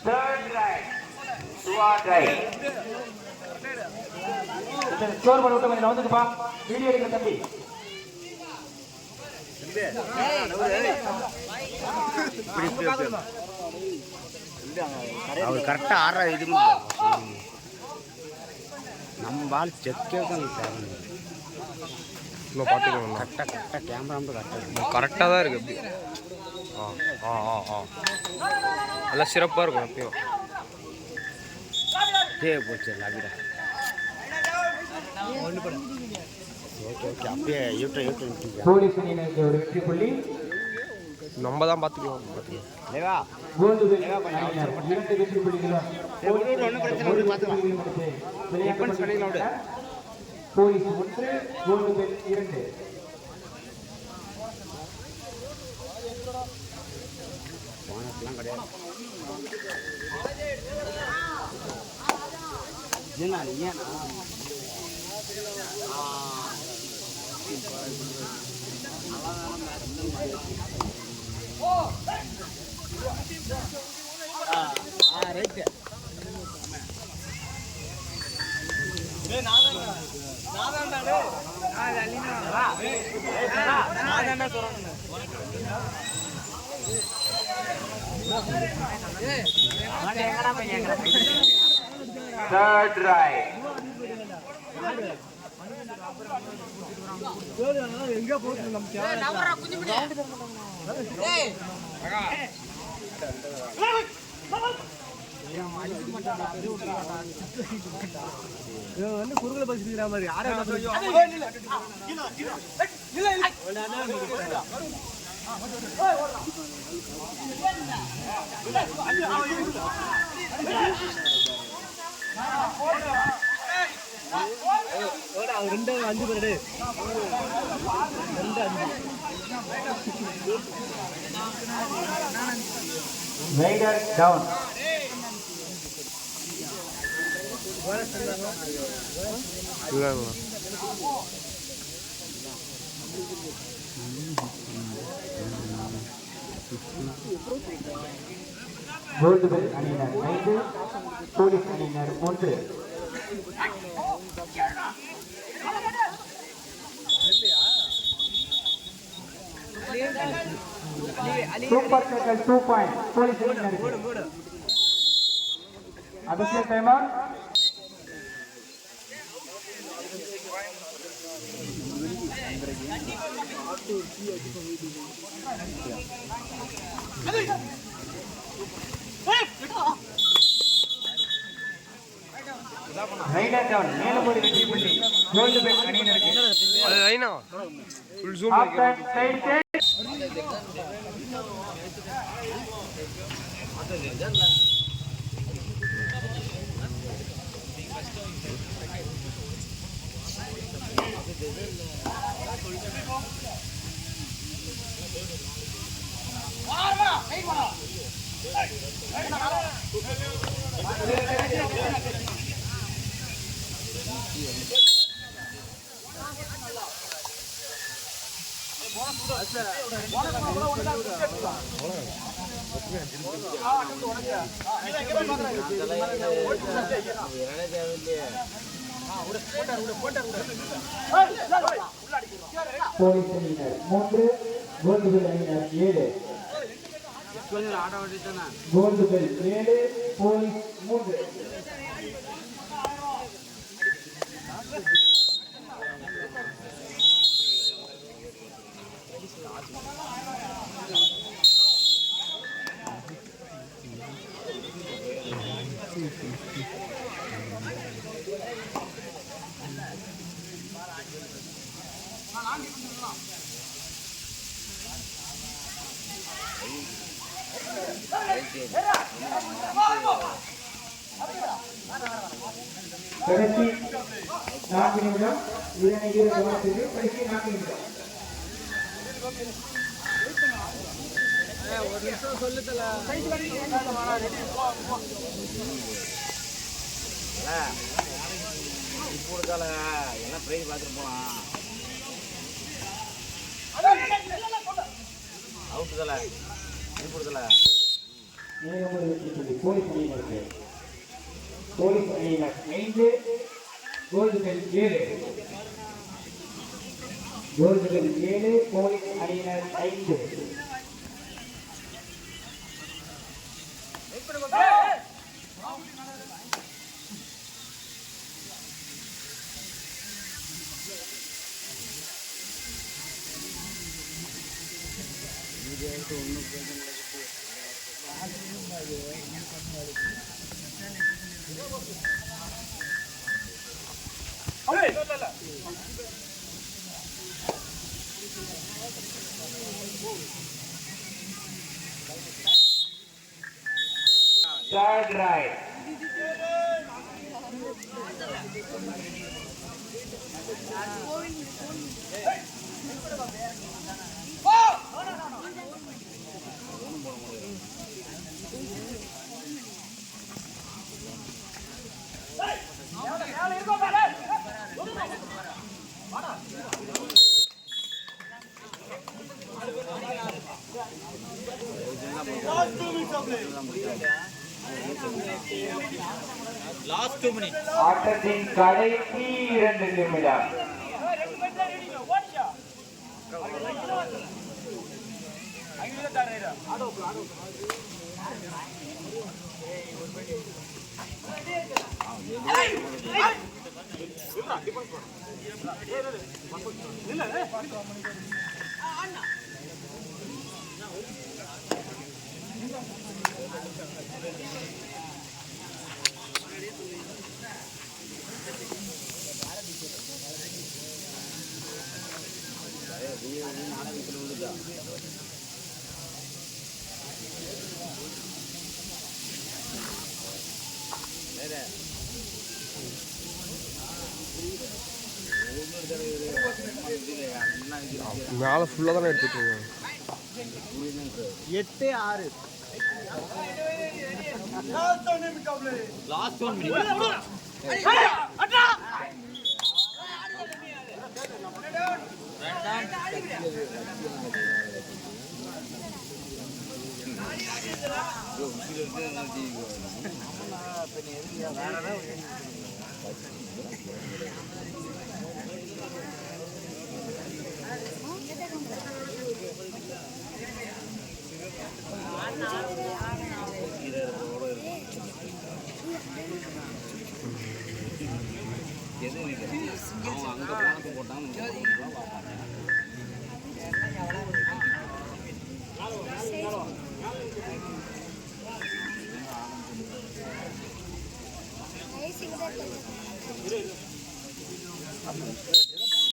Third right. Sword right. Score போட விட்டு கொஞ்சம் வந்துக்குப்பா. வீடியோ எடுக்கிற தம்பி. அவர் கரெக்டா ஆறா இது நம்ம பால் செக்கே கரெக்டாக கேமரா கரெக்டாக தான் இருக்குது. நல்லா சிறப்பாக இருக்கும் எப்பயும். போச்சு லாபிடா. ஓகே அப்படியே வெற்றி புள்ளி நம்ம தான் பார்த்துக்குவோம். Police 1 gold bell 2. போனஸ்லாம் கிடையாது. Right Third right. எங்க போட்டு வந்து குறுகல பசிக்கிற மாதிரி ரெண்டு 5 பேரு 2 5 Raider down. கோல்டு பெல் அணியினர் 5, போலீஸ் அணியினர் 1. சூப்பர் டேக்கல் 2 பாயிண்ட் போலீஸ் அணியினர். அபிஷேக் டைமர். Raider down. மேலும் ஒரு வெற்றி புள்ளி கோல்டு பெல் அணியினருக்கு. அது ஐனா ஃபுல் ஜூம் போலீஸ் அணியினர் 3, கோல்டு பெல் அணியினர் 7. Gold bell 7, police 3. கடைசி 4 நிமிடம். இதனை இரு கவனத்திற்கு கடைசி 4 நிமிடம். ஒரு நிமிஷம் சொல்லுதல இப்போ இருக்கால எல்லாம் பிரைஸ் பார்த்துட்டு போகலாம். அவுட்டு தலை இப்போ தலை நேரம் ஒரு வெற்றி புள்ளி போலீஸ் அணியினருக்கு. போலீஸ் அணியினர் 5, கோல்டுகள் 7. கோல்டுகள் 7, போலீஸ் அணியினர் 5. Third right. Last 2 minute. ஆட்டத்தின் கடைசி 2 நிமிடம். மேலே ஃபுல்லாக தானே எடுத்துட்டு இருக்கேன். 8-6 லாஸ்ட் 1 மினிட். அவன் அங்கே போனது போட்டான். Nice.